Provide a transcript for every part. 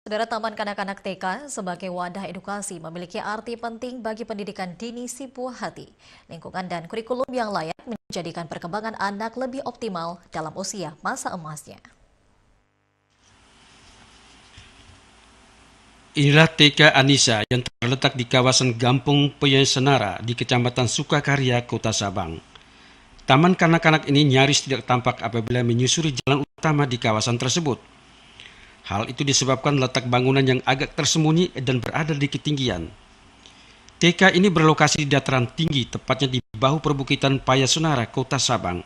Saudara, Taman Kanak-kanak TK sebagai wadah edukasi memiliki arti penting bagi pendidikan dini si buah hati. Lingkungan dan kurikulum yang layak menjadikan perkembangan anak lebih optimal dalam usia masa emasnya. Inilah TK Anissa yang terletak di kawasan Gampung Peyensenara di Kecamatan Sukakarya, Kota Sabang. Taman kanak-kanak ini nyaris tidak tampak apabila menyusuri jalan utama di kawasan tersebut. Hal itu disebabkan letak bangunan yang agak tersembunyi dan berada di ketinggian. TK ini berlokasi di dataran tinggi, tepatnya di bahu perbukitan Payasenara, Kota Sabang.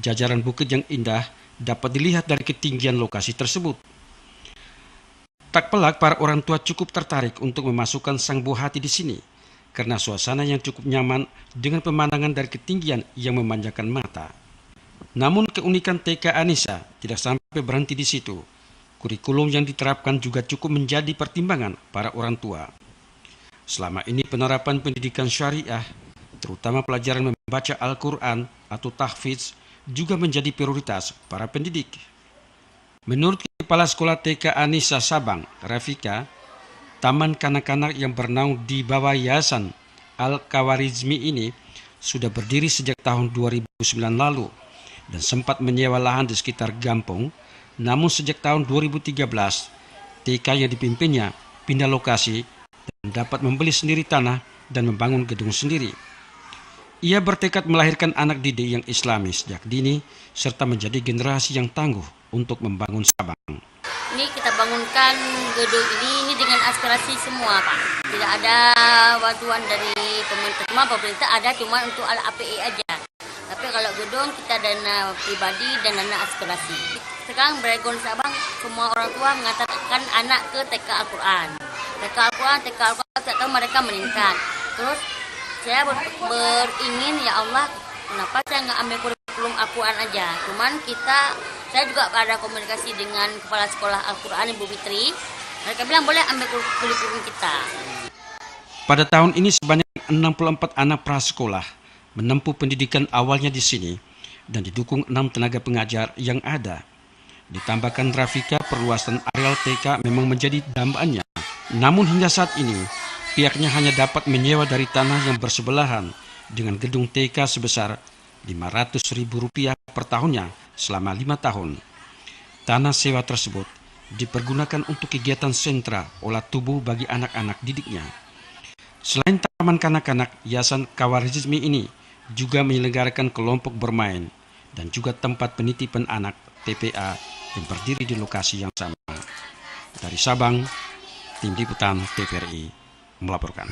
Jajaran bukit yang indah dapat dilihat dari ketinggian lokasi tersebut. Tak pelak, para orang tua cukup tertarik untuk memasukkan sang buah hati di sini karena suasana yang cukup nyaman dengan pemandangan dari ketinggian yang memanjakan mata. Namun keunikan TK Anissa tidak sampai berhenti di situ. Kurikulum yang diterapkan juga cukup menjadi pertimbangan para orang tua. Selama ini penerapan pendidikan syariah, terutama pelajaran membaca Al-Quran atau tahfidz, juga menjadi prioritas para pendidik. Menurut Kepala Sekolah TK Anissa Sabang, Rafika, taman kanak-kanak yang bernaung di bawah Yayasan Al-Kawarizmi ini sudah berdiri sejak tahun 2009 lalu dan sempat menyewa lahan di sekitar Gampung. Namun sejak tahun 2013, TK yang dipimpinnya pindah lokasi dan dapat membeli sendiri tanah dan membangun gedung sendiri. Ia bertekad melahirkan anak didik yang islami sejak dini serta menjadi generasi yang tangguh untuk membangun Sabang. Ini kita bangunkan gedung ini dengan aspirasi semua, Pak. Tidak ada bantuan dari pemerintah, cuma pemerintah ada cuma untuk APE aja. Tapi kalau gedung kita dana pribadi dan dana aspirasi. Sekarang Bregon Sabang semua orang tua mengatakan anak ke TK Al-Quran. TK Al-Quran, tidak tahu mereka meningkat. Terus saya beringin, ya Allah, kenapa saya nggak ambil kurikulum Al-Quran aja? Cuman saya juga ada komunikasi dengan Kepala Sekolah Al-Quran Ibu Fitri. Mereka bilang boleh ambil kurikulum kita. Pada tahun ini sebanyak 64 anak prasekolah menempuh pendidikan awalnya di sini dan didukung 6 tenaga pengajar yang ada. Ditambahkan Rafika, perluasan areal TK memang menjadi dambaannya. Namun hingga saat ini, pihaknya hanya dapat menyewa dari tanah yang bersebelahan dengan gedung TK sebesar Rp500.000 per tahunnya selama 5 tahun. Tanah sewa tersebut dipergunakan untuk kegiatan sentra olah tubuh bagi anak-anak didiknya. Selain taman kanak-kanak, Yayasan Kawarizmi ini juga menyelenggarakan kelompok bermain dan juga tempat penitipan anak TPA yang berdiri di lokasi yang sama. Dari Sabang, Tim Liputan TVRI melaporkan.